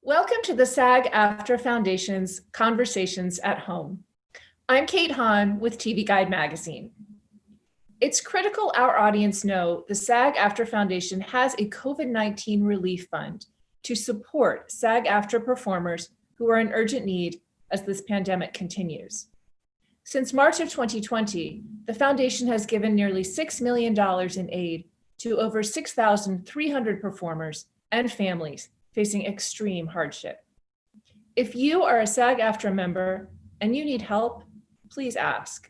Welcome to the SAG-AFTRA Foundation's Conversations at Home. I'm Kate Hahn with TV Guide magazine. It's critical our audience know the SAG-AFTRA Foundation has a COVID-19 relief fund to support SAG-AFTRA performers who are in urgent need as this pandemic continues. Since March of 2020, the foundation has given nearly $6 million in aid to over 6,300 performers and families facing extreme hardship. If you are a SAG-AFTRA member and you need help, please ask.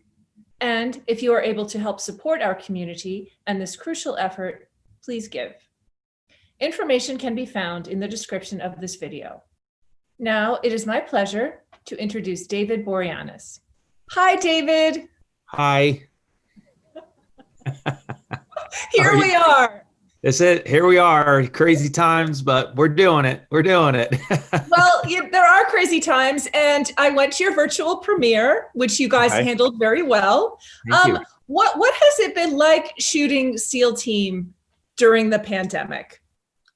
And if you are able to help support our community and this crucial effort, please give. Information can be found in the description of this video. Now, it is my pleasure to introduce David Boreanaz. Hi, David. Hi. Here we are. That's it. Here we are. Crazy times, but we're doing it. We're doing it. Well, there are crazy times, and I went to your virtual premiere, which you guys handled very well. Thank you. What has it been like shooting SEAL Team during the pandemic?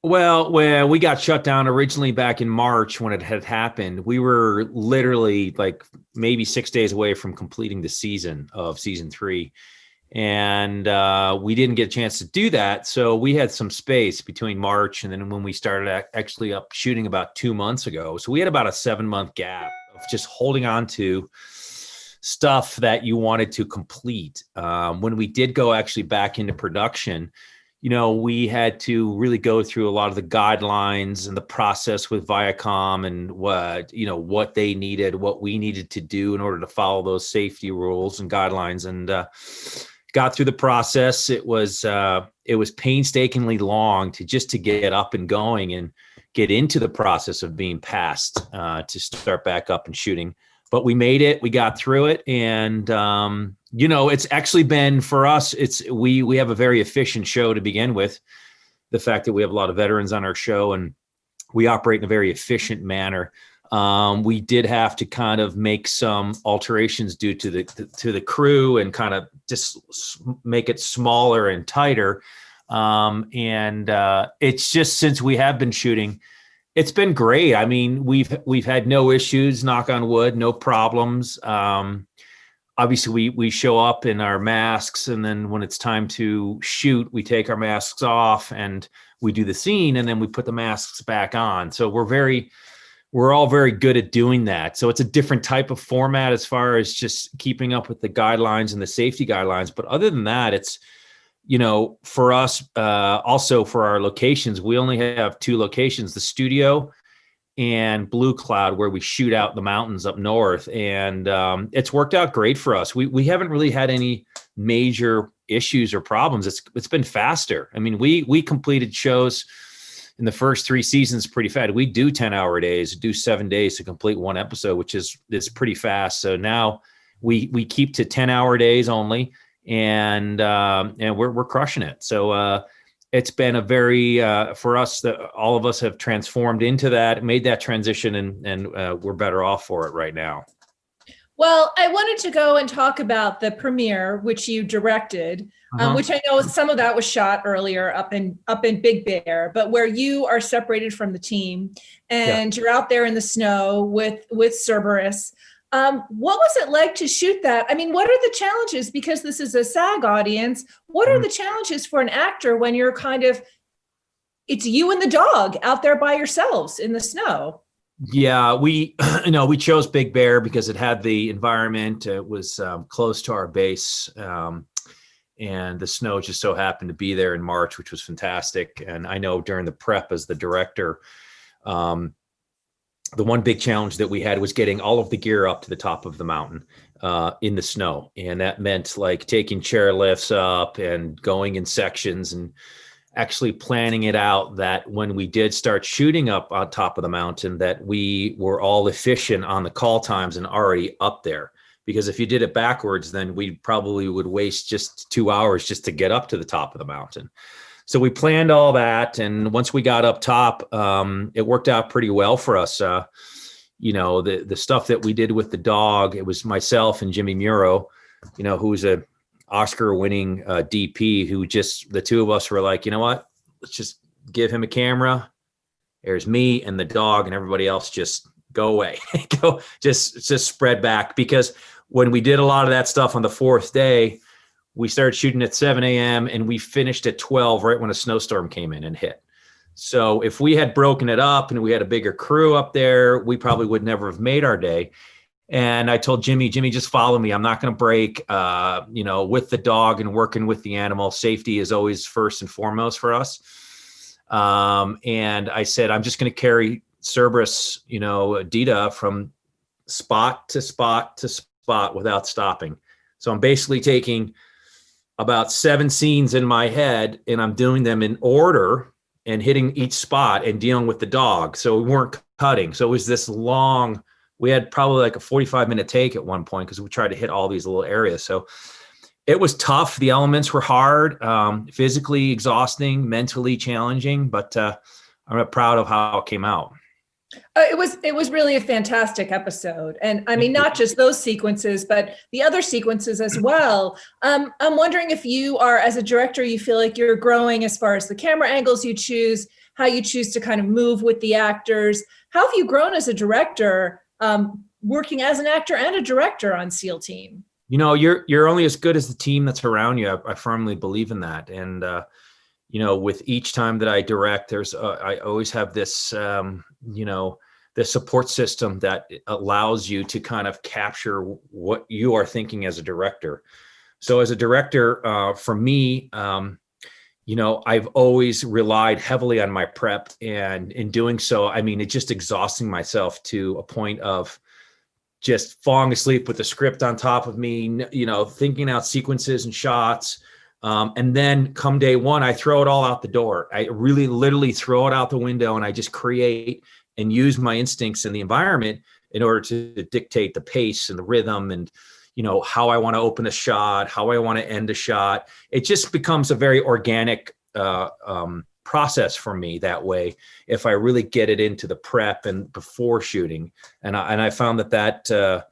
Well, when we got shut down originally back in March when it had happened, we were literally like maybe 6 days away from completing the season of season 3. And we didn't get a chance to do that. So we had some space between March and then when we started actually up shooting about 2 months ago. So we had about a 7-month gap of just holding on to stuff that you wanted to complete. When we did go actually back into production, you know, we had to really go through a lot of the guidelines and the process with Viacom and what they needed, what we needed to do in order to follow those safety rules and guidelines. And got through the process. It was painstakingly long to get up and going and get into the process of being passed to start back up and shooting. But we made it. We got through it, and it's actually been for us. We have a very efficient show to begin with. The fact that we have a lot of veterans on our show, and we operate in a very efficient manner. We did have to kind of make some alterations due to the crew and kind of just make it smaller and tighter. It's just since we have been shooting, it's been great. I mean, we've had no issues, knock on wood, no problems. Obviously, we show up in our masks, and then when it's time to shoot, we take our masks off and we do the scene, and then we put the masks back on. So we're all very good at doing that. So it's a different type of format as far as just keeping up with the guidelines and the safety guidelines. But other than that, it's, for us, also for our locations, we only have 2 locations, the studio and Blue Cloud, where we shoot out in the mountains up north. And it's worked out great for us. We haven't really had any major issues or problems. It's been faster. I mean, we completed shows in the first 3 seasons pretty fast. We do 10-hour days, do 7 days to complete 1 episode, which is pretty fast. So now we keep to 10-hour days only, and we're crushing it. So it's been a very for us that all of us have transformed into that, made that transition, and we're better off for it right now. Well, I wanted to go and talk about the premiere, which you directed, which I know some of that was shot earlier up in Big Bear, but where you are separated from the team and you're out there in the snow with Cerberus. What was it like to shoot that? I mean, what are the challenges? Because this is a SAG audience. What are the challenges for an actor when you're it's you and the dog out there by yourselves in the snow? Yeah, we chose Big Bear because it had the environment. It was close to our base, and the snow just so happened to be there in March, which was fantastic. And I know during the prep as the director, the one big challenge that we had was getting all of the gear up to the top of the mountain in the snow, and that meant like taking chair lifts up and going in sections and actually planning it out that when we did start shooting up on top of the mountain, that we were all efficient on the call times and already up there. Because if you did it backwards, then we probably would waste just 2 hours just to get up to the top of the mountain. So we planned all that. And once we got up top, it worked out pretty well for us. The stuff that we did with the dog, it was myself and Jimmy Muro, who's a Oscar-winning DP, who the 2 of us were like, you know what, let's just give him a camera, There's me and the dog, and everybody else just go away, just spread back. Because when we did a lot of that stuff on the fourth day, we started shooting at 7 a.m. and we finished at 12, right when a snowstorm came in and hit. So if we had broken it up and we had a bigger crew up there, we probably would never have made our day. And I told Jimmy, just follow me. I'm not going to break, with the dog and working with the animal. Safety is always first and foremost for us. And I said, I'm just going to carry Cerberus, Dita from spot to spot to spot without stopping. So I'm basically taking about 7 scenes in my head and I'm doing them in order and hitting each spot and dealing with the dog. So we weren't cutting. So it was this long, we had probably like a 45-minute take at one point because we tried to hit all these little areas. So it was tough. The elements were hard, physically exhausting, mentally challenging, but I'm proud of how it came out. It was really a fantastic episode. And I mean, not just those sequences, but the other sequences as well. I'm wondering if you are, as a director, you feel like you're growing as far as the camera angles you choose, how you choose to kind of move with the actors. How have you grown as a director, working as an actor and a director on SEAL Team? You're only as good as the team that's around you. I firmly believe in that. And, with each time that I direct, I always have this, the support system that allows you to kind of capture what you are thinking as a director. So as a director, for me, I've always relied heavily on my prep, and in doing so, I mean, it's just exhausting myself to a point of just falling asleep with the script on top of me, thinking out sequences and shots. And then come day one, I throw it all out the door. I really literally throw it out the window and I just create and use my instincts in the environment in order to dictate the pace and the rhythm and, how I want to open a shot, how I want to end a shot. It just becomes a very organic process for me that way if I really get it into the prep and before shooting. And I found that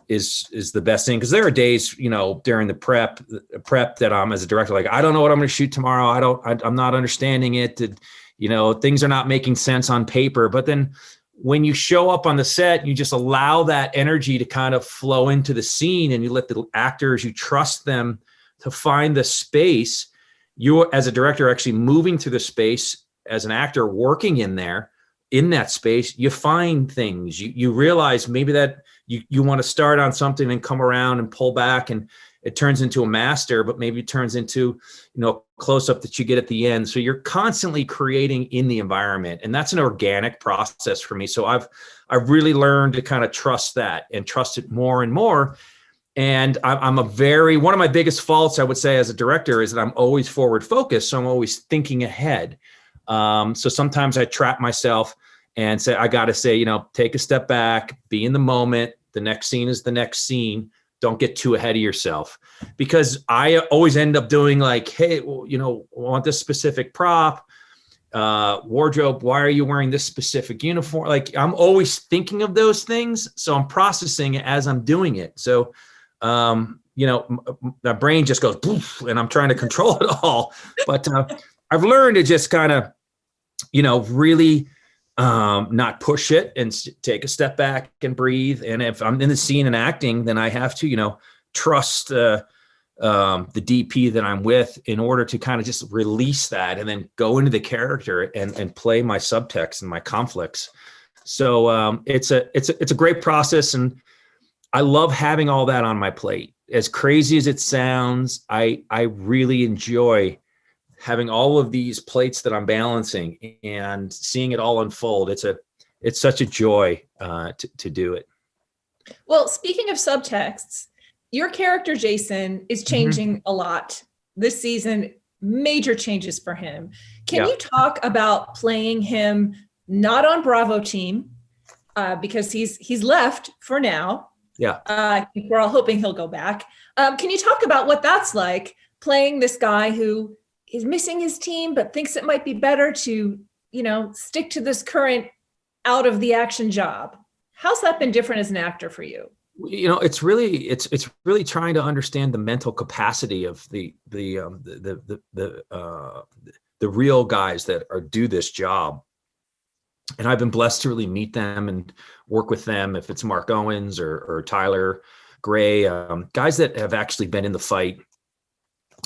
is the best thing, because there are days, during the prep that I'm as a director, like, I don't know what I'm going to shoot tomorrow. I'm not understanding it. Things are not making sense on paper. But then when you show up on the set, you just allow that energy to kind of flow into the scene, and you let the actors, you trust them to find the space. You, as a director, are actually moving through the space. As an actor working in that space, you find things. You realize maybe that you want to start on something and come around and pull back, and it turns into a master, but maybe it turns into, close up that you get at the end. So you're constantly creating in the environment, and that's an organic process for me. So I've really learned to kind of trust that and trust it more and more. And one of my biggest faults, I would say, as a director, is that I'm always forward focused. So I'm always thinking ahead. So sometimes I trap myself and say, I got to say, take a step back, be in the moment. The next scene is the next scene. Don't get too ahead of yourself, because I always end up doing like, hey, well, I want this specific prop, wardrobe. Why are you wearing this specific uniform? Like, I'm always thinking of those things. So I'm processing it as I'm doing it. So, my brain just goes poof, and I'm trying to control it all. But I've learned to just kind of, really not push it and take a step back and breathe. And if I'm in the scene and acting, then I have to, trust the DP that I'm with in order to kind of just release that and then go into the character and play my subtext and my conflicts. So it's a great process, and I love having all that on my plate. As crazy as it sounds, I really enjoy having all of these plates that I'm balancing and seeing it all unfold. It's such a joy to do it. Well, speaking of subtexts, your character Jason is changing a lot this season. Major changes for him. Can you talk about playing him not on Bravo team, because he's left for now? Yeah, we're all hoping he'll go back. Can you talk about what that's like, playing this guy who is missing his team, but thinks it might be better to, stick to this current out of the action job? How's that been different as an actor for you? It's really trying to understand the mental capacity of the real guys that do this job. And I've been blessed to really meet them and work with them. If it's Mark Owens or Tyler Gray, guys that have actually been in the fight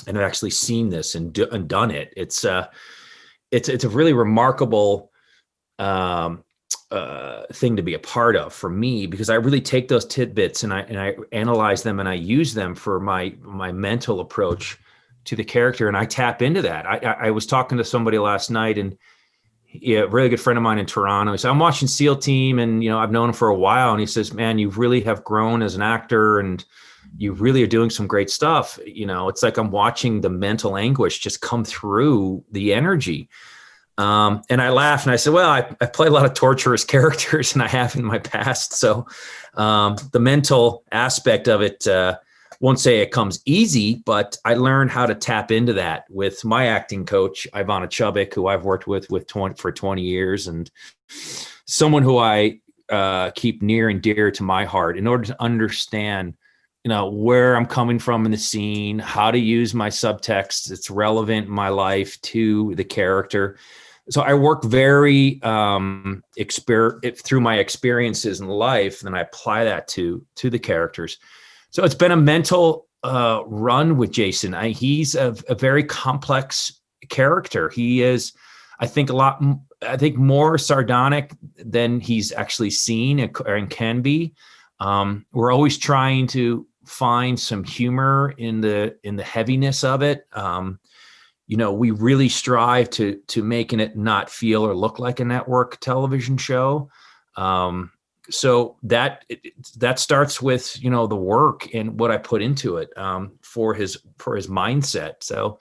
and have actually seen this and done it. It's a really remarkable thing to be a part of for me, because I really take those tidbits and I analyze them and I use them for my mental approach to the character, and I tap into that. I was talking to somebody last night, and a really good friend of mine in Toronto. He said, I'm watching SEAL Team, and I've known him for a while. And he says, man, you really have grown as an actor, and you really are doing some great stuff. It's like I'm watching the mental anguish just come through the energy. And I laughed and I said, well, I play a lot of torturous characters, and I have in my past. So the mental aspect of it, won't say it comes easy, but I learned how to tap into that with my acting coach, Ivana Chubik, who I've worked with for 20 years, and someone who I keep near and dear to my heart in order to understand, where I'm coming from in the scene, how to use my subtext that's relevant in my life to the character. So I work very through my experiences in life, and I apply that to the characters. So it's been a mental run with Jason. He's a very complex character. He is, I think, more sardonic than he's actually seen and can be. We're always trying to find some humor in the heaviness of it. We really strive to making it not feel or look like a network television show. So that starts with, the work and what I put into it, for his mindset. So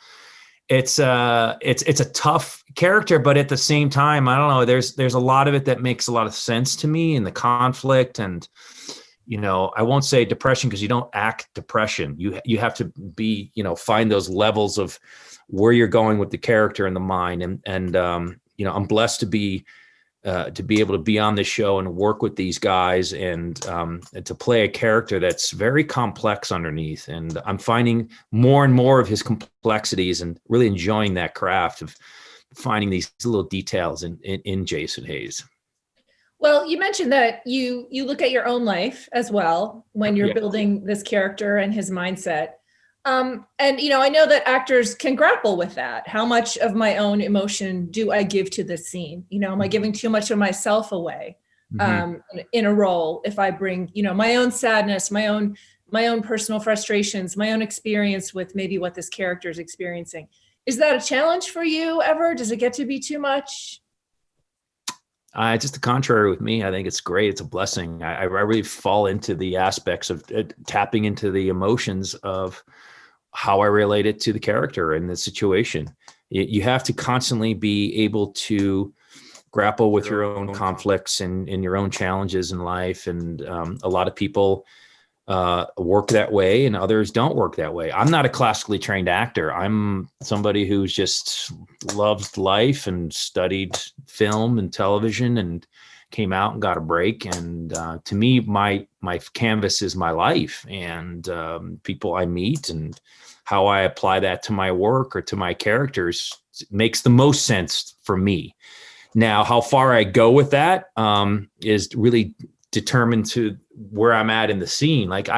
it's a tough character, but at the same time, I don't know, there's a lot of it that makes a lot of sense to me, in the conflict. And, I won't say depression, because you don't act depression. You have to be, find those levels of where you're going with the character and the mind. And I'm blessed to be able to be on this show and work with these guys, and to play a character that's very complex underneath. And I'm finding more and more of his complexities, and really enjoying that craft of finding these little details in Jason Hayes. Well, you mentioned that you look at your own life as well when you're building this character and his mindset. And, I know that actors can grapple with that. How much of my own emotion do I give to this scene? Am I giving too much of myself away in a role if I bring, my own sadness, my own personal frustrations, my own experience with maybe what this character is experiencing? Is that a challenge for you ever? Does it get to be too much? Just the contrary with me. I think it's great. It's a blessing. I really fall into the aspects of tapping into the emotions of how I relate it to the character and the situation. You have to constantly be able to grapple with your own conflicts and your own challenges in life. And a lot of people work that way, and others don't work that way. I'm not a classically trained actor. I'm somebody who's just loves life and studied film and television, and came out and got a break. And to me, my canvas is my life, and people I meet, and how I apply that to my work or to my characters makes the most sense for me. Now, how far I go with that is really determined to where I'm at in the scene. Like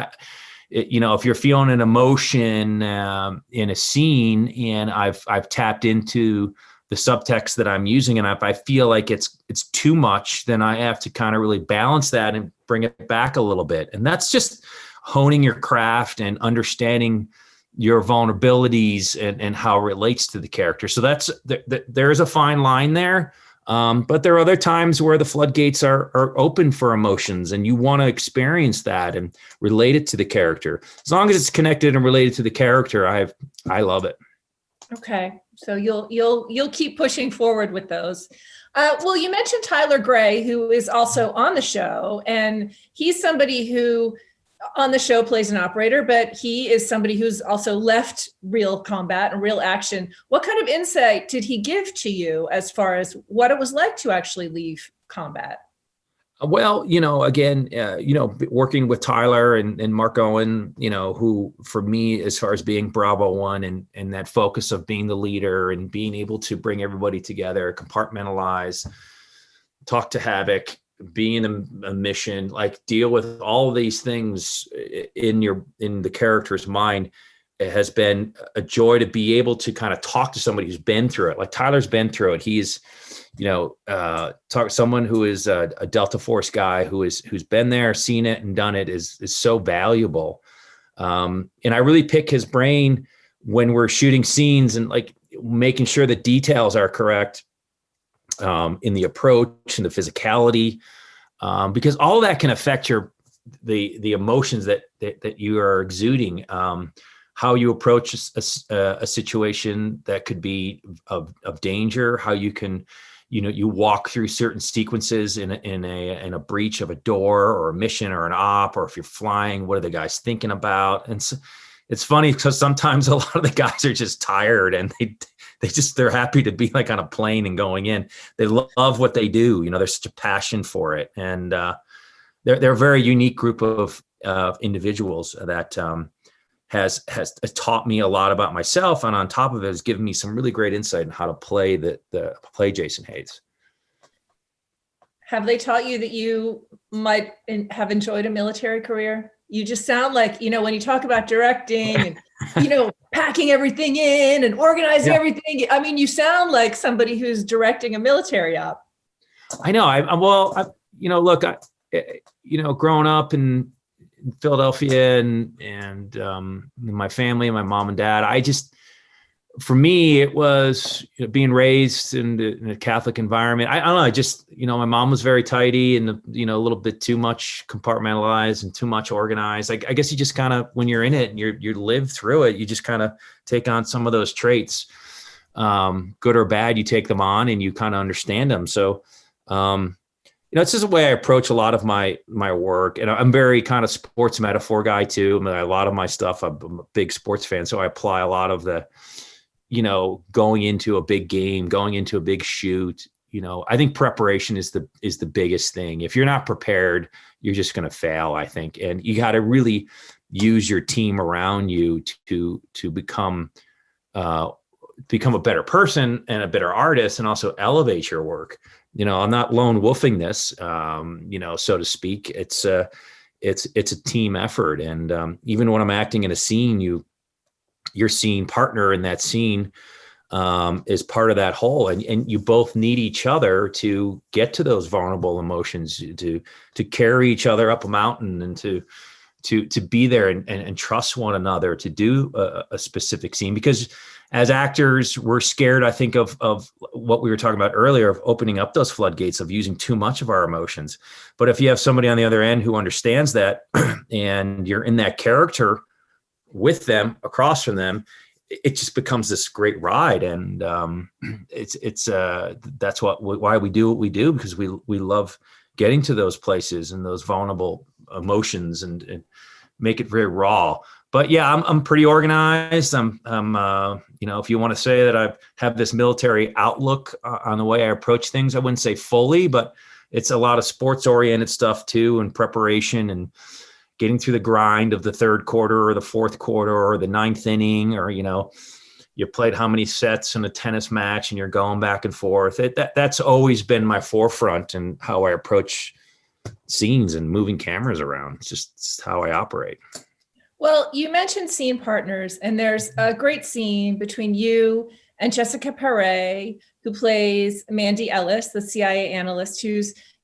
if you're feeling an emotion in a scene, and I've tapped into the subtext that I'm using, and if I feel like it's too much, then I have to kind of really balance that and bring it back a little bit. And that's just honing your craft and understanding your vulnerabilities and how it relates to the character. So there is a fine line there. But there are other times where the floodgates are open for emotions, and you want to experience that and relate it to the character. As long as it's connected and related to the character, I love it. Okay, so you'll keep pushing forward with those. Well, you mentioned Tyler Gray, who is also on the show, and he's somebody who on the show plays an operator, but he is somebody who's also left real combat and real action. What kind of insight did he give to you as far as what it was like to actually leave combat? Well, again, working with Tyler and Mark Owen, who for me, as far as being Bravo One and that focus of being the leader and being able to bring everybody together, compartmentalize, talk to Havoc, be in a mission, like deal with all of these things in the character's mind. It has been a joy to be able to kind of talk to somebody who's been through it. Like Tyler's been through it. He's, someone who is a Delta Force guy who's been there, seen it and done it is so valuable. And I really pick his brain when we're shooting scenes and like making sure the details are correct in the approach and the physicality, because all of that can affect the emotions that you are exuding. How you approach a situation that could be of danger, how you can, you walk through certain sequences in a breach of a door or a mission or an op, or if you're flying, what are the guys thinking about? And so, it's funny because sometimes a lot of the guys are just tired and they're happy to be like on a plane and going in. They love what they do. There's such a passion for it. And they're a very unique group of individuals that has taught me a lot about myself. And on top of it has given me some really great insight on how to play play Jason Hayes. Have they taught you that you might have enjoyed a military career? You just sound like, when you talk about directing and, packing everything in and organizing everything. I mean, you sound like somebody who's directing a military op. I know. Growing up in Philadelphia and my family and my mom and dad, for me, it was being raised in a Catholic environment. I don't know. My mom was very tidy and, a little bit too much compartmentalized and too much organized. I guess you just kind of, when you're in it and you live through it, you just kind of take on some of those traits, good or bad, you take them on and you kind of understand them. So, it's just the way I approach a lot of my work. And I'm very kind of sports metaphor guy too. A lot of my stuff, I'm a big sports fan. So I apply a lot of the, going into a big game, going into a big shoot, I think preparation is the biggest thing. If you're not prepared, you're just going to fail, I think. And you got to really use your team around you to become a better person and a better artist, and also elevate your work. I'm not lone wolfing this, so to speak. It's a team effort. And even when I'm acting in a scene, your scene partner in that scene is part of that whole, and you both need each other to get to those vulnerable emotions, to carry each other up a mountain, and to be there and trust one another to do a specific scene. Because as actors, we're scared, I think, of what we were talking about earlier, of opening up those floodgates, of using too much of our emotions. But if you have somebody on the other end who understands that, and you're in that character with them, across from them, it just becomes this great ride. And that's why we do what we do, because we love getting to those places and those vulnerable emotions and make it very raw. But yeah, I'm pretty organized. I'm if you want to say that I have this military outlook on the way I approach things, I wouldn't say fully, but it's a lot of sports oriented stuff too, and preparation and getting through the grind of the third quarter or the fourth quarter or the ninth inning, or, you played how many sets in a tennis match and you're going back and forth. That's always been my forefront and how I approach scenes and moving cameras around. It's just how I operate. Well, you mentioned scene partners, and there's a great scene between you and Jessica Paré, who plays Mandy Ellis, the CIA analyst,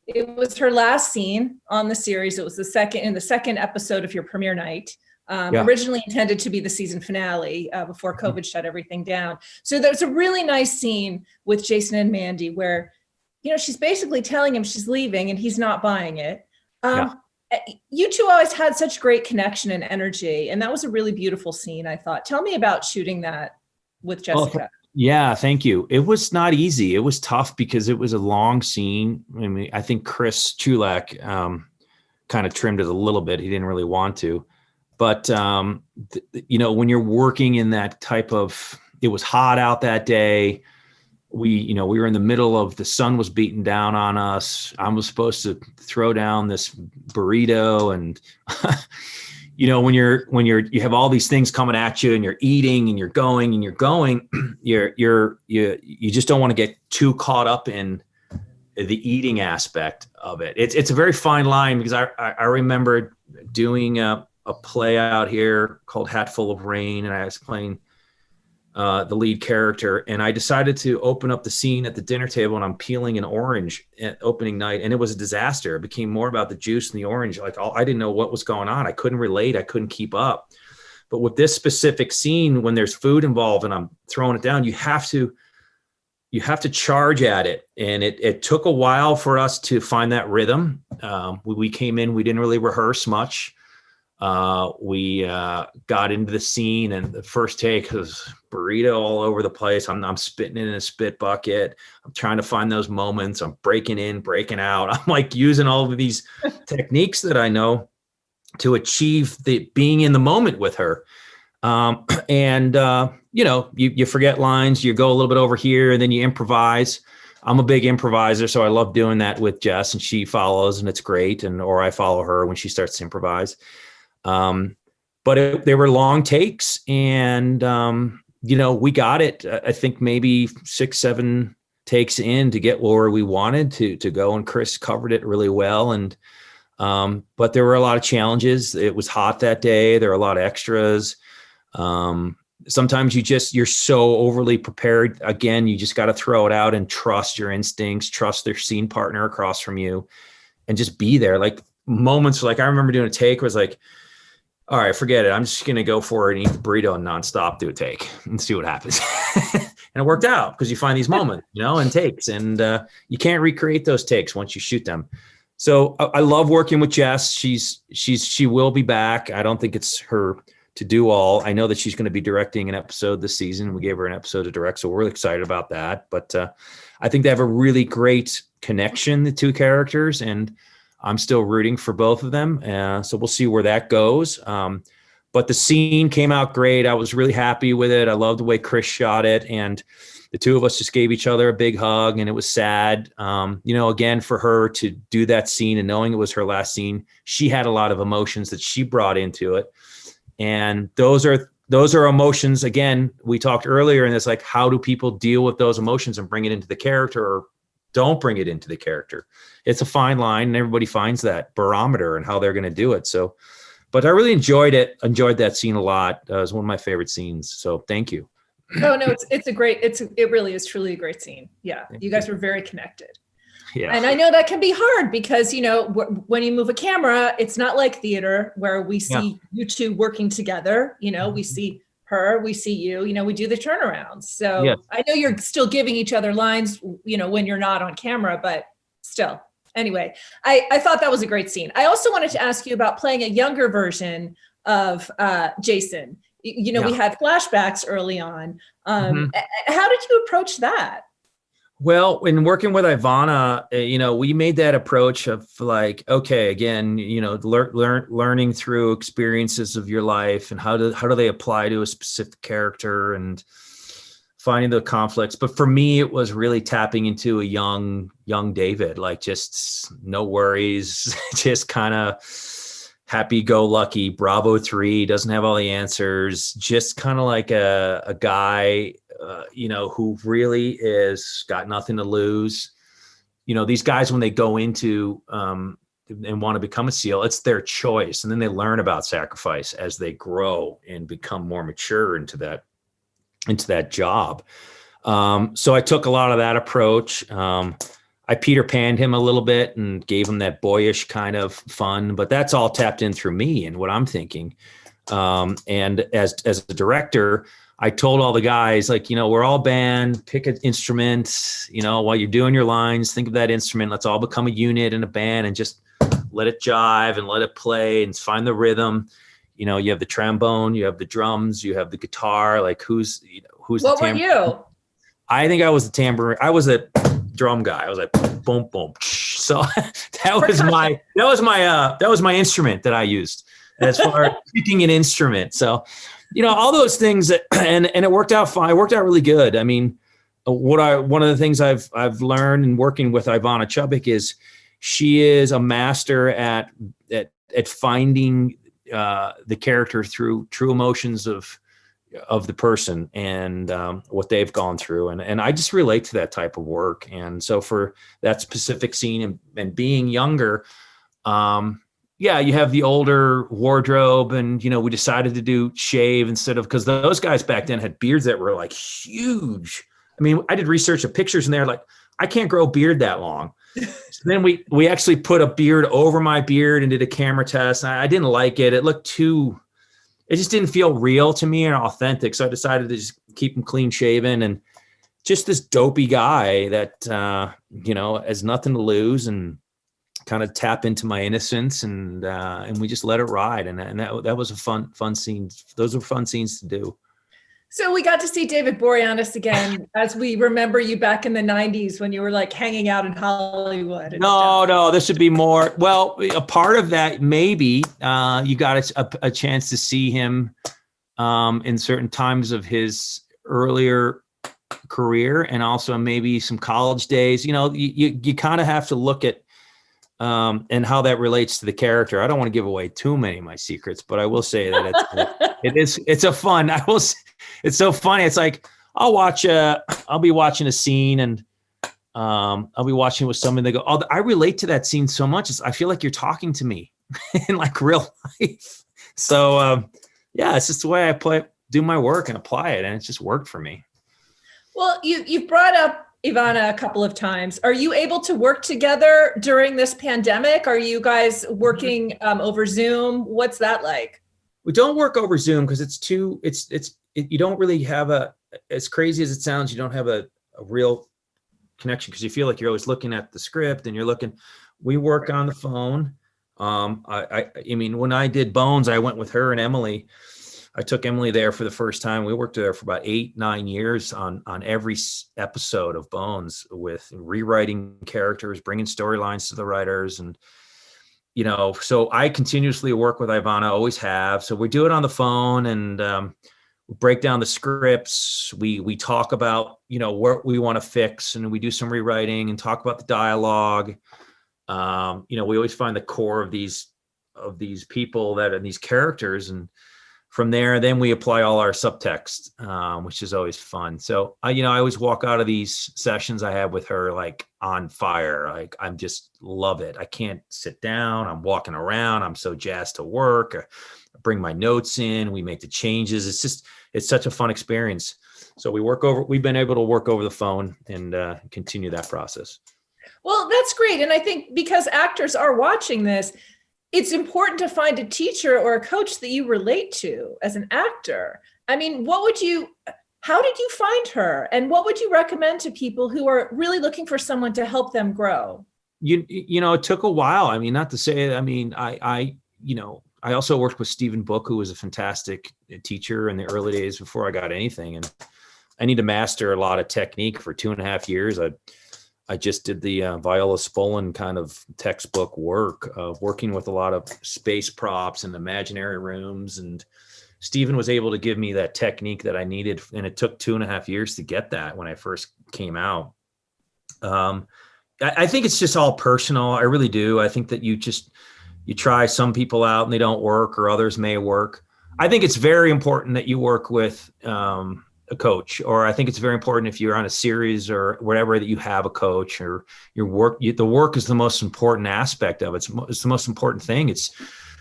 it was her last scene on the series. It was the second episode of your premiere night, originally intended to be the season finale before COVID shut everything down. So there's a really nice scene with Jason and Mandy where, she's basically telling him she's leaving and he's not buying it. You two always had such great connection and energy, and that was a really beautiful scene, I thought. Tell me about shooting that with Jessica. Yeah, thank you. It was not easy. It was tough because it was a long scene. I mean, I think Chris Chulak kind of trimmed it a little bit. He didn't really want to. But, when you're working in that type of, it was hot out that day. We were in the middle of, the sun was beating down on us. I was supposed to throw down this burrito, and when you have all these things coming at you and you're eating and you're going, you just don't want to get too caught up in the eating aspect of it. It's a very fine line, because I remember doing a play out here called Hatful of Rain, and I was playing the lead character, and I decided to open up the scene at the dinner table, and I'm peeling an orange at opening night, and it was a disaster. It became more about the juice and the orange. Like, I didn't know what was going on. I couldn't relate. I couldn't keep up. But with this specific scene, when there's food involved and I'm throwing it down, you have to charge at it. And it took a while for us to find that rhythm. We came in, we didn't really rehearse much. We got into the scene, and the first take was burrito all over the place. I'm spitting it in a spit bucket. I'm trying to find those moments. I'm breaking in, breaking out. I'm like using all of these techniques that I know to achieve the being in the moment with her. You forget lines, you go a little bit over here, and then you improvise. I'm a big improviser, so I love doing that with Jess, and she follows, and it's great. Or I follow her when she starts to improvise. But they were long takes, and we got it. I think maybe 6-7 takes in to get where we wanted to go, and Chris covered it really well. And but there were a lot of challenges. It was hot that day. There were a lot of extras. Sometimes you're so overly prepared. Again, you just got to throw it out and trust your instincts, trust their scene partner across from you, and just be there. Like moments, like I remember doing a take where it's like, all right, forget it. I'm just going to go for it and eat the burrito and nonstop, do a take and see what happens. And it worked out, because you find these moments, and takes, and you can't recreate those takes once you shoot them. So I love working with Jess. She will be back. I don't think it's her to do all. I know that she's going to be directing an episode this season. We gave her an episode to direct, so we're really excited about that. But I think they have a really great connection, the two characters, and I'm still rooting for both of them. So we'll see where that goes. But the scene came out great. I was really happy with it. I loved the way Chris shot it, and the two of us just gave each other a big hug, and it was sad. Again, for her to do that scene and knowing it was her last scene, she had a lot of emotions that she brought into it. And those are emotions. Again, we talked earlier, and it's like, how do people deal with those emotions and bring it into the character, or don't bring it into the character? It's a fine line, and everybody finds that barometer and how they're going to do it. So, but I really enjoyed that scene a lot. It was one of my favorite scenes. So thank you. Oh no, it really is truly a great scene. Yeah. You guys were very connected. Yeah. And I know that can be hard, because, when you move a camera, it's not like theater where we see you two working together. We see her, we see you, we do the turnarounds. So I know you're still giving each other lines, when you're not on camera, but still. Anyway, I thought that was a great scene. I also wanted to ask you about playing a younger version of Jason. We had flashbacks early on. How did you approach that? Well, in working with Ivana, we made that approach of like, okay, again, learning through experiences of your life, and how do they apply to a specific character, and finding the conflicts. But for me, it was really tapping into a young David, like just no worries, just kind of happy-go-lucky, Bravo 3, doesn't have all the answers, just kind of like a guy, who really is got nothing to lose. These guys, when they go into and want to become a SEAL, it's their choice. And then they learn about sacrifice as they grow and become more mature into that job. So I took a lot of that approach. I Peter Panned him a little bit and gave him that boyish kind of fun, but that's all tapped in through me and what I'm thinking. And as a director, I told all the guys, like, we're all band, pick an instrument, while you're doing your lines, think of that instrument. Let's all become a unit in a band and just let it jive and let it play and find the rhythm. You have the trombone, you have the drums, you have the guitar, like who's what the were you? I think I was the tambourine. I was a drum guy. I was like boom, boom. So that was my instrument that I used as far as picking an instrument. So, all those things and it worked out fine. It worked out really good. I mean, one of the things I've learned in working with Ivana Chubbuck is she is a master at finding the character through true emotions of, of the person and what they've gone through. And I just relate to that type of work. And so for that specific scene and being younger, yeah, you have the older wardrobe and, we decided to do shave instead of, because those guys back then had beards that were like huge. I mean, I did research of pictures and they're like, I can't grow a beard that long. So then we actually put a beard over my beard and did a camera test. And I didn't like it. It just didn't feel real to me and authentic. So I decided to just keep him clean shaven and just this dopey guy that, has nothing to lose and kind of tap into my innocence and we just let it ride. And that was a fun scene. Those were fun scenes to do. So we got to see David Boreanaz again as we remember you back in the 90s when you were like hanging out in Hollywood. No, this would be more. Well, a part of that, maybe you got a chance to see him in certain times of his earlier career and also maybe some college days. You kind of have to look at and how that relates to the character. I don't want to give away too many of my secrets, but I will say that it's a fun. It's so funny. It's like I'll be watching a scene and I'll be watching with someone. They go, "Oh, I relate to that scene so much. I feel like you're talking to me in like real life." So yeah, it's just the way I do my work and apply it, and it's just worked for me. Well, you've brought up Ivana a couple of times. Are you able to work together during this pandemic? Are you guys working over Zoom? What's that like? We don't work over Zoom because you don't really have as crazy as it sounds, you don't have a real connection because you feel like you're always looking at the script and we work on the phone. I mean, when I did Bones, I went with her and Emily. I took Emily there for the first time. We worked there for about 8-9 years on every episode of Bones with rewriting characters, bringing storylines to the writers. And, so I continuously work with Ivana, always have. So we do it on the phone and break down the scripts. We talk about, what we want to fix and we do some rewriting and talk about the dialogue. We always find the core of these people that are these characters. And from there, then we apply all our subtext, which is always fun. So I always walk out of these sessions I have with her like on fire. Like I'm just love it. I can't sit down. I'm walking around. I'm so jazzed to work. I bring my notes in. We make the changes. It's such a fun experience. So we've been able to work over the phone and continue that process. Well, that's great. And I think because actors are watching this, it's important to find a teacher or a coach that you relate to as an actor. I mean, how did you find her? And what would you recommend to people who are really looking for someone to help them grow? It took a while. I mean, not to say, I mean, I also worked with Stephen Book, who was a fantastic teacher in the early days before I got anything. And I need to master a lot of technique for 2.5 years. I just did the Viola Spolin kind of textbook work, working with a lot of space props and imaginary rooms. And Stephen was able to give me that technique that I needed. And it took 2.5 years to get that when I first came out. I think it's just all personal. I really do. I think that you try some people out and they don't work or others may work. I think it's very important that you work with a coach, or I think it's very important if you're on a series or whatever that you have a coach or the work is the most important aspect of it. It's the most important thing. It's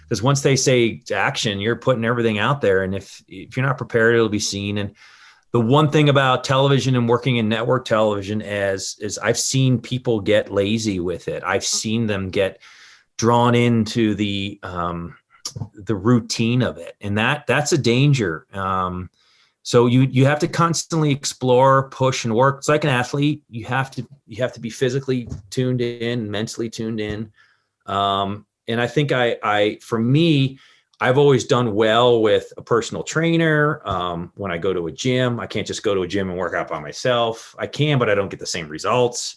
because once they say action, you're putting everything out there. And if you're not prepared, it'll be seen. And the one thing about television and working in network television is I've seen people get lazy with it. I've seen them get drawn into the routine of it. And that's a danger. So you have to constantly explore, push, and work. It's like an athlete. You have to be physically tuned in, mentally tuned in. And I think for me, I've always done well with a personal trainer. When I go to a gym, I can't just go to a gym and work out by myself. I can, but I don't get the same results.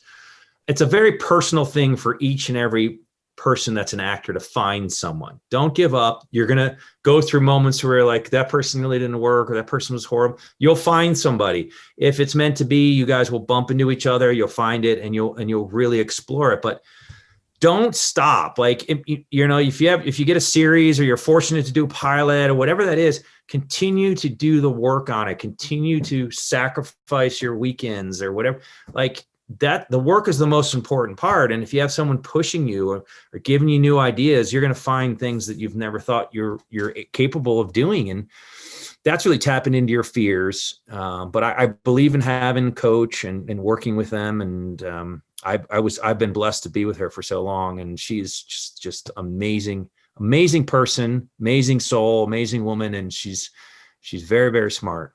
It's a very personal thing for each and every person that's an actor to find someone. Don't give up. You're going to go through moments where like that person really didn't work or that person was horrible. You'll find somebody. If it's meant to be, you guys will bump into each other. You'll find it and you'll really explore it. But don't stop. Like, if you get a series or you're fortunate to do a pilot or whatever that is, continue to do the work on it. Continue to sacrifice your weekends or whatever. Like that, the work is the most important part. And if you have someone pushing you or giving you new ideas, you're going to find things that you've never thought you're capable of doing. And that's really tapping into your fears. But I believe in having a coach and working with them. And I've been blessed to be with her for so long, and she's just amazing person, amazing soul, amazing woman. And she's very, very smart.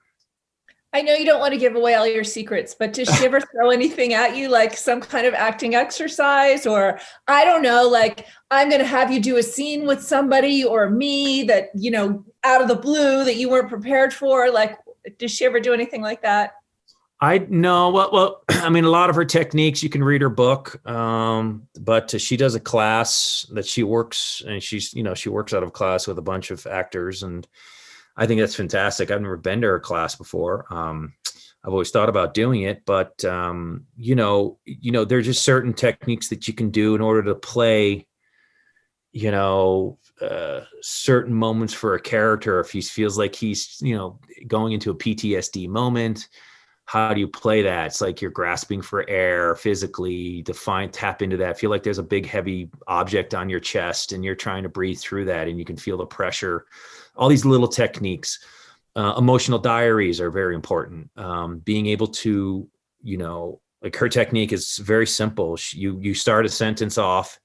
I know you don't want to give away all your secrets, but does she ever throw anything at you, like some kind of acting exercise, or I don't know, like I'm going to have you do a scene with somebody or me that, out of the blue that you weren't prepared for? Like, does she ever do anything like that? I know. Well, I mean, a lot of her techniques, you can read her book. But she does a class that she works, and she works out of class with a bunch of actors. And I think that's fantastic. I've never been to her class before. I've always thought about doing it, but there's just certain techniques that you can do in order to play, certain moments for a character. If he feels like he's, going into a PTSD moment, how do you play that? It's like you're grasping for air physically to tap into that. Feel like there's a big, heavy object on your chest and you're trying to breathe through that, and you can feel the pressure. All these little techniques. Emotional diaries are very important. Being able to, like her technique is very simple. You start a sentence off,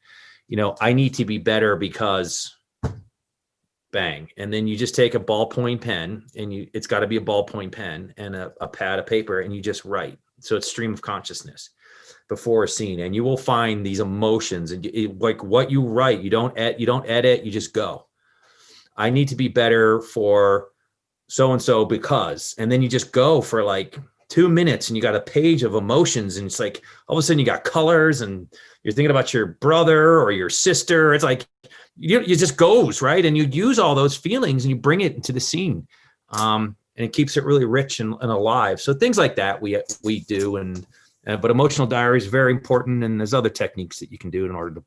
I need to be better because bang. And then you just take a ballpoint pen, and it's got to be a ballpoint pen and a pad of paper, and you just write. So it's stream of consciousness before a scene, and you will find these emotions, and like what you write, you don't edit, you just go. I need to be better for so-and-so because, and then you just go for like 2 minutes, and you got a page of emotions, and it's like, all of a sudden you got colors, and you're thinking about your brother or your sister. It's like, you just goes, right? And you use all those feelings and you bring it into the scene. And it keeps it really rich and alive. So things like that we do. But emotional diary is very important. And there's other techniques that you can do in order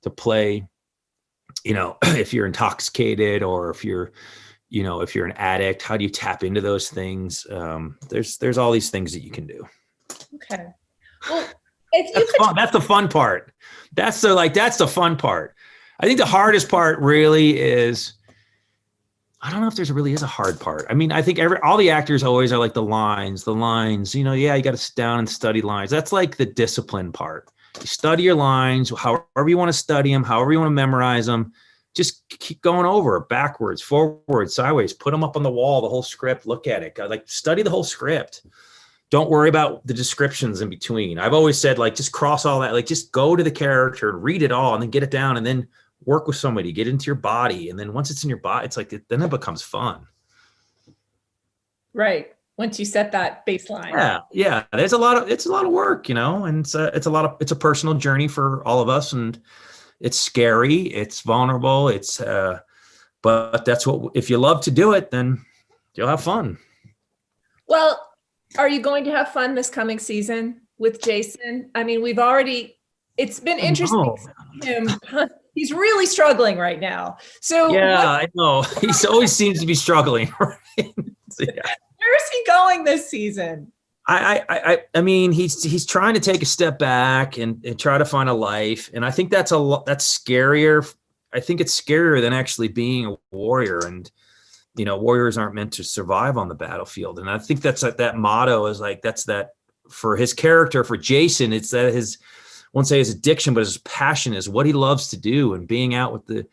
to play, if you're intoxicated, or if you're an addict, how do you tap into those things? There's all these things that you can do. Okay. Well, that's the fun part. That's the fun part. I think the hardest part really is, I don't know if there really is a hard part. I mean, I think all the actors always are like the lines, you got to sit down and study lines. That's like the discipline part. You study your lines, however you want to study them, however you want to memorize them. Just keep going over backwards, forwards, sideways, put them up on the wall, the whole script, look at it. Like, study the whole script. Don't worry about the descriptions in between. I've always said, like, just cross all that, like, just go to the character and read it all, and then get it down, and then work with somebody, get into your body. And then once it's in your body, it's like, then it becomes fun. Right. Once you set that baseline. Yeah. It's a lot of work, and it's a personal journey for all of us. And it's scary. It's vulnerable. But that's if you love to do it, then you'll have fun. Well, are you going to have fun this coming season with Jason? I mean, it's been interesting to see him. He's really struggling right now. So I know. He always seems to be struggling. Right? So, yeah. Where is he going this season? I mean, he's trying to take a step back and try to find a life. And I think that's scarier. I think it's scarier than actually being a warrior. And, warriors aren't meant to survive on the battlefield. And I think that's that motto is like, that's that for his character, for Jason, it's that I won't say his addiction, but his passion is what he loves to do, and being out with the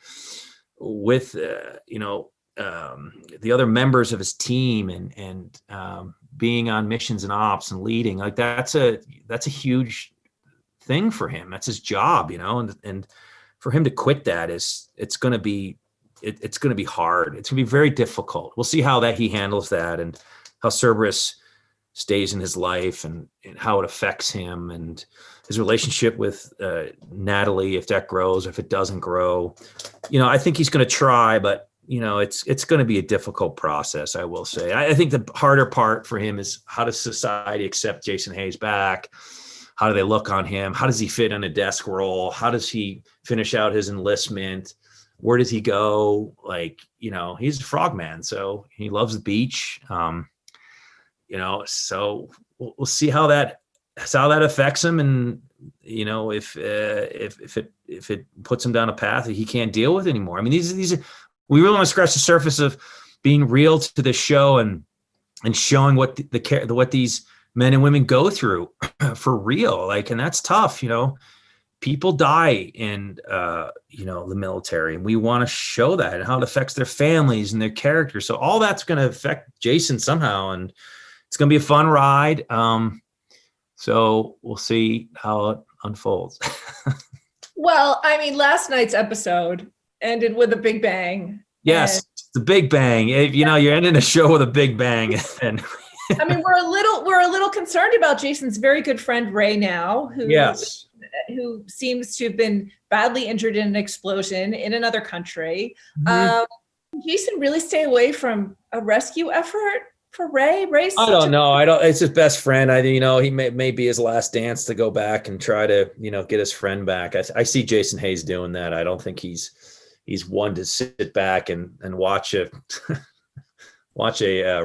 other members of his team, and being on missions and ops and leading. Like that's a huge thing for him. That's his job, and for him to quit that it's going to be hard. It's going to be very difficult. We'll see how he handles that, and how Cerberus stays in his life, and how it affects him, and his relationship with Natalie, if that grows, if it doesn't grow. I think he's going to try, but it's going to be a difficult process, I will say. I think the harder part for him is, how does society accept Jason Hayes back? How do they look on him? How does he fit in a desk role? How does he finish out his enlistment? Where does he go? Like, he's a frogman, so he loves the beach. So we'll see how that affects him, and if it puts him down a path that he can't deal with anymore. I mean, these are, we really want to scratch the surface of being real to the show and showing what what these men and women go through for real. Like, and that's tough. People die in the military, and we want to show that and how it affects their families and their characters. So all that's going to affect Jason somehow, and it's going to be a fun ride. So we'll see how it unfolds. Well, I mean, last night's episode ended with a big bang. Yes, the big bang. You're ending a show with a big bang. And I mean, we're a little concerned about Jason's very good friend Ray now, who seems to have been badly injured in an explosion in another country. Mm-hmm. Jason really stay away from a rescue effort for Ray? I don't know. It's his best friend. He may be his last dance to go back and try to, get his friend back. I see Jason Hayes doing that. I don't think he's one to sit back and watch a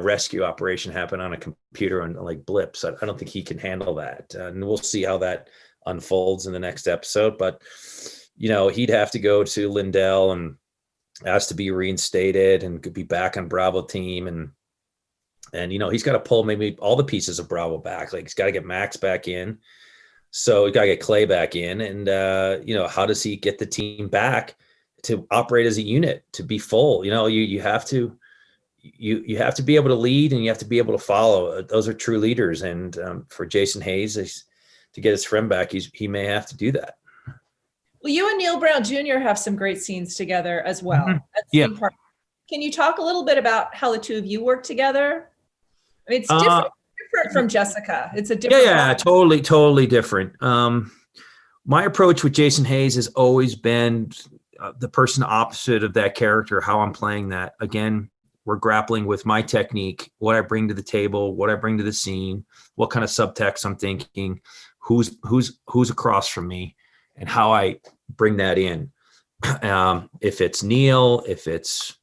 rescue operation happen on a computer and like blips. I don't think he can handle that. And we'll see how that unfolds in the next episode. But, he'd have to go to Lindell and ask to be reinstated and could be back on Bravo team. And he's got to pull maybe all the pieces of Bravo back. Like, he's got to get Max back in. So he's got to get Clay back in. And, how does he get the team back to operate as a unit, to be full? You have to be able to lead, and you have to be able to follow. Those are true leaders. And for Jason Hayes to get his friend back, he may have to do that. Well, you and Neil Brown Jr. have some great scenes together as well. Mm-hmm. Yeah. Can you talk a little bit about how the two of you work together? I mean, it's different from Jessica. It's a different. Yeah, totally different. My approach with Jason Hayes has always been the person opposite of that character, how I'm playing that. Again, we're grappling with my technique, what I bring to the table, what I bring to the scene, what kind of subtext I'm thinking, who's across from me, and how I bring that in. If it's Neil, if it's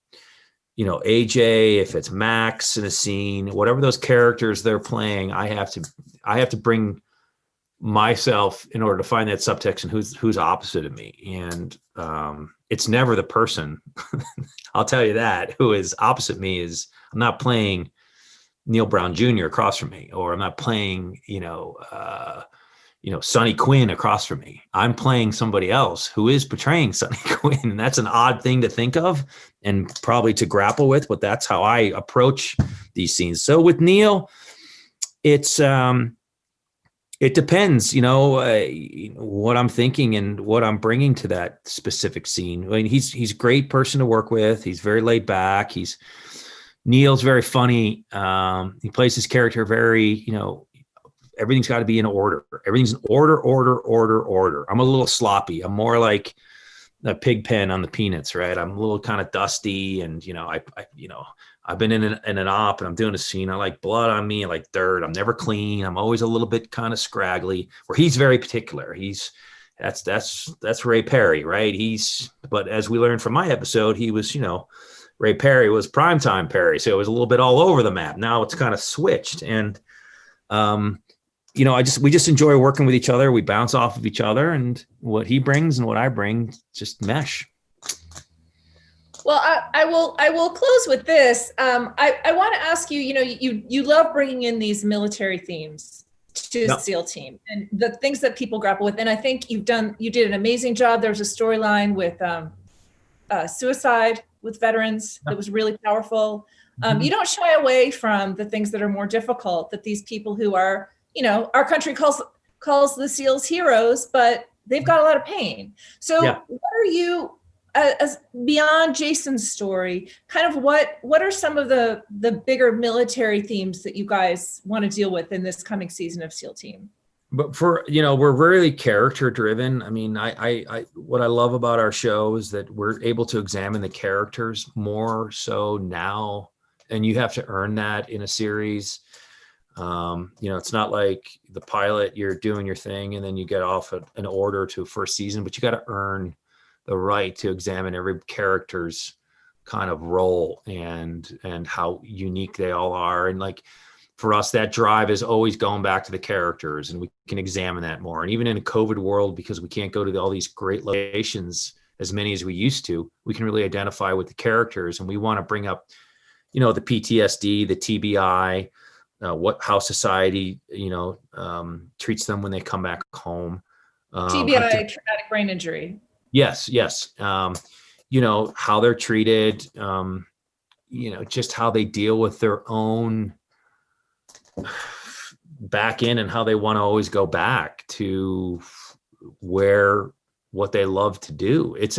AJ, if it's Max in a scene, whatever those characters they're playing, I have to bring myself in order to find that subtext and who's opposite of me. And it's never the person, I'll tell you that, who is opposite me. I'm not playing Neil Brown Jr. across from me, or I'm not playing, Sonny Quinn across from me. I'm playing somebody else who is portraying Sonny Quinn. And that's an odd thing to think of and probably to grapple with, but that's how I approach these scenes. So with Neil, it depends, what I'm thinking and what I'm bringing to that specific scene. I mean, he's a great person to work with. He's very laid back. Neil's very funny. He plays his character very, everything's got to be in order. Everything's in order. I'm a little sloppy. I'm more like a pig pen on the peanuts, right? I'm a little kind of dusty, and I've been in an op and I'm doing a scene. I like blood on me. I like dirt. I'm never clean. I'm always a little bit kind of scraggly. Where he's very particular. That's Ray Perry, right? But as we learned from my episode, he was, Ray Perry was primetime Perry, so it was a little bit all over the map. Now it's kind of switched, and we just enjoy working with each other. We bounce off of each other, and what he brings and what I bring just mesh. Well, I will close with this. I want to ask you, you love bringing in these military themes to the SEAL team and the things that people grapple with. And I think you did an amazing job. There was a storyline with suicide with veterans that was really powerful. You don't shy away from the things that are more difficult, that these people who are, our country calls the SEALs heroes, but they've got a lot of pain. So what are you, as beyond Jason's story, kind of what are some of the bigger military themes that you guys want to deal with in this coming season of SEAL Team? But we're really character driven. I mean, I what I love about our show is that we're able to examine the characters more so now, and you have to earn that in a series. It's not like the pilot, you're doing your thing and then you get off an order to first season, but you got to earn the right to examine every character's kind of role and how unique they all are. And like, for us, that drive is always going back to the characters, and we can examine that more. And even in a COVID world, because we can't go to all these great locations, as many as we used to, we can really identify with the characters. And we want to bring up, the PTSD, the TBI, how society, treats them when they come back home. TBI, traumatic brain injury. Yes. How they're treated, just how they deal with their own back in and how they want to always go back to what they love to do. It's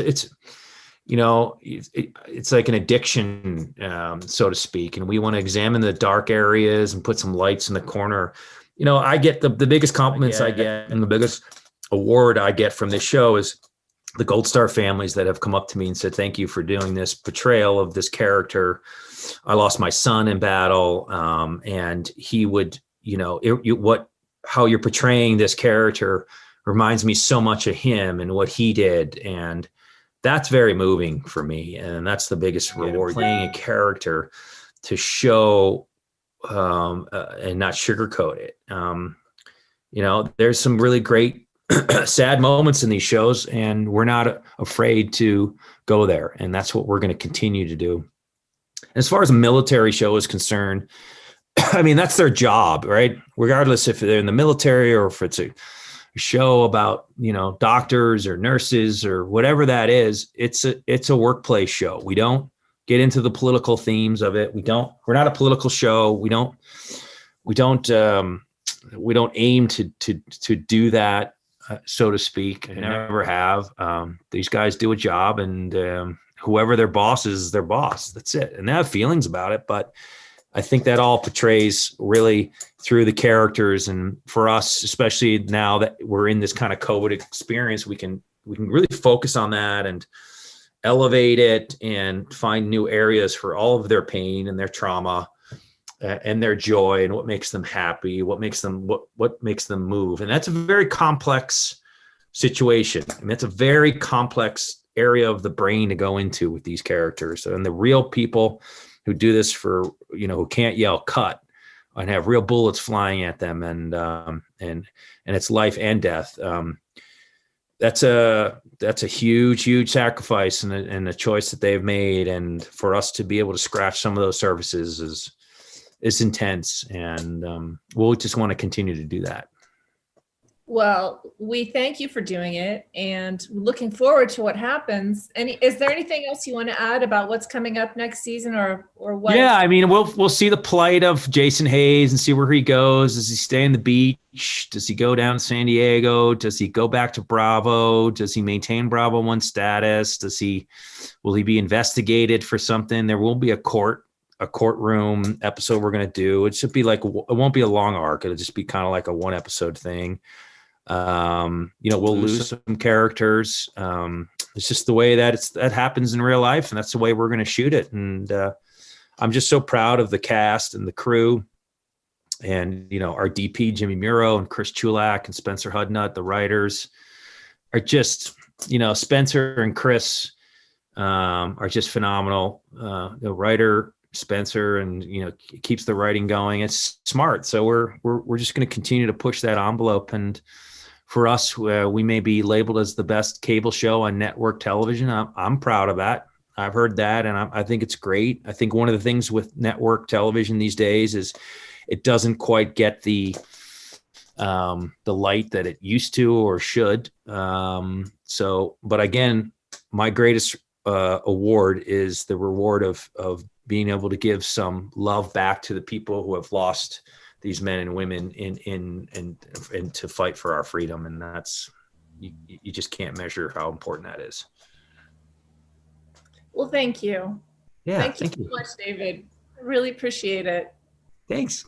like an addiction, so to speak. And we want to examine the dark areas and put some lights in the corner. I get the biggest compliments I get, and the biggest award I get from this show is the Gold Star families that have come up to me and said, thank you for doing this portrayal of this character. I lost my son in battle. And he would, how you're portraying this character reminds me so much of him and what he did. And that's very moving for me. And that's the biggest reward, playing a character to show, and not sugarcoat it. There's some really great sad moments in these shows, and we're not afraid to go there. And that's what we're going to continue to do. As far as a military show is concerned, I mean, that's their job, right? Regardless if they're in the military or if it's a show about, doctors or nurses or whatever that is, it's a workplace show. We don't get into the political themes of it. We're not a political show. We don't aim to do that, so to speak. I never have. These guys do a job, and whoever their boss is their boss. That's it. And they have feelings about it, but I think that all portrays really through the characters. And for us, especially now that we're in this kind of COVID experience, we can really focus on that and elevate it and find new areas for all of their pain and their trauma and their joy and what makes them happy, what makes them move. And that's a very complex situation. I mean, that's a very complex area of the brain to go into with these characters. And the real people who do this for, who can't yell cut and have real bullets flying at them, and it's life and death. That's a huge sacrifice and a choice that they've made. And for us to be able to scratch some of those surfaces is intense. And we'll just want to continue to do that. Well, we thank you for doing it, and looking forward to what happens. Is there anything else you want to add about what's coming up next season, or what? Yeah, I mean, we'll see the plight of Jason Hayes and see where he goes. Does he stay on the beach? Does he go down to San Diego? Does he go back to Bravo? Does he maintain Bravo 1 status? Will he be investigated for something? There will be a courtroom episode we're going to do. It won't be a long arc. It'll just be kind of like a 1 episode thing. We'll lose some characters. It's just the way that happens in real life, and that's the way we're going to shoot it. And I'm just so proud of the cast and the crew, and our DP Jimmy Muro and Chris Chulak and Spencer Hudnut. The writers are just, Spencer and Chris are just phenomenal. The writer Spencer, and keeps the writing going. It's smart. So we're just going to continue to push that envelope. And for us, we may be labeled as the best cable show on network television. I'm proud of that. I've heard that, and I think it's great. I think one of the things with network television these days is it doesn't quite get the light that it used to or should. But again, my greatest award is the reward of being able to give some love back to the people who have lost these men and women in to fight for our freedom. And that's, you just can't measure how important that is. Well, thank you. Yeah. Thank you so much, David. I really appreciate it. Thanks.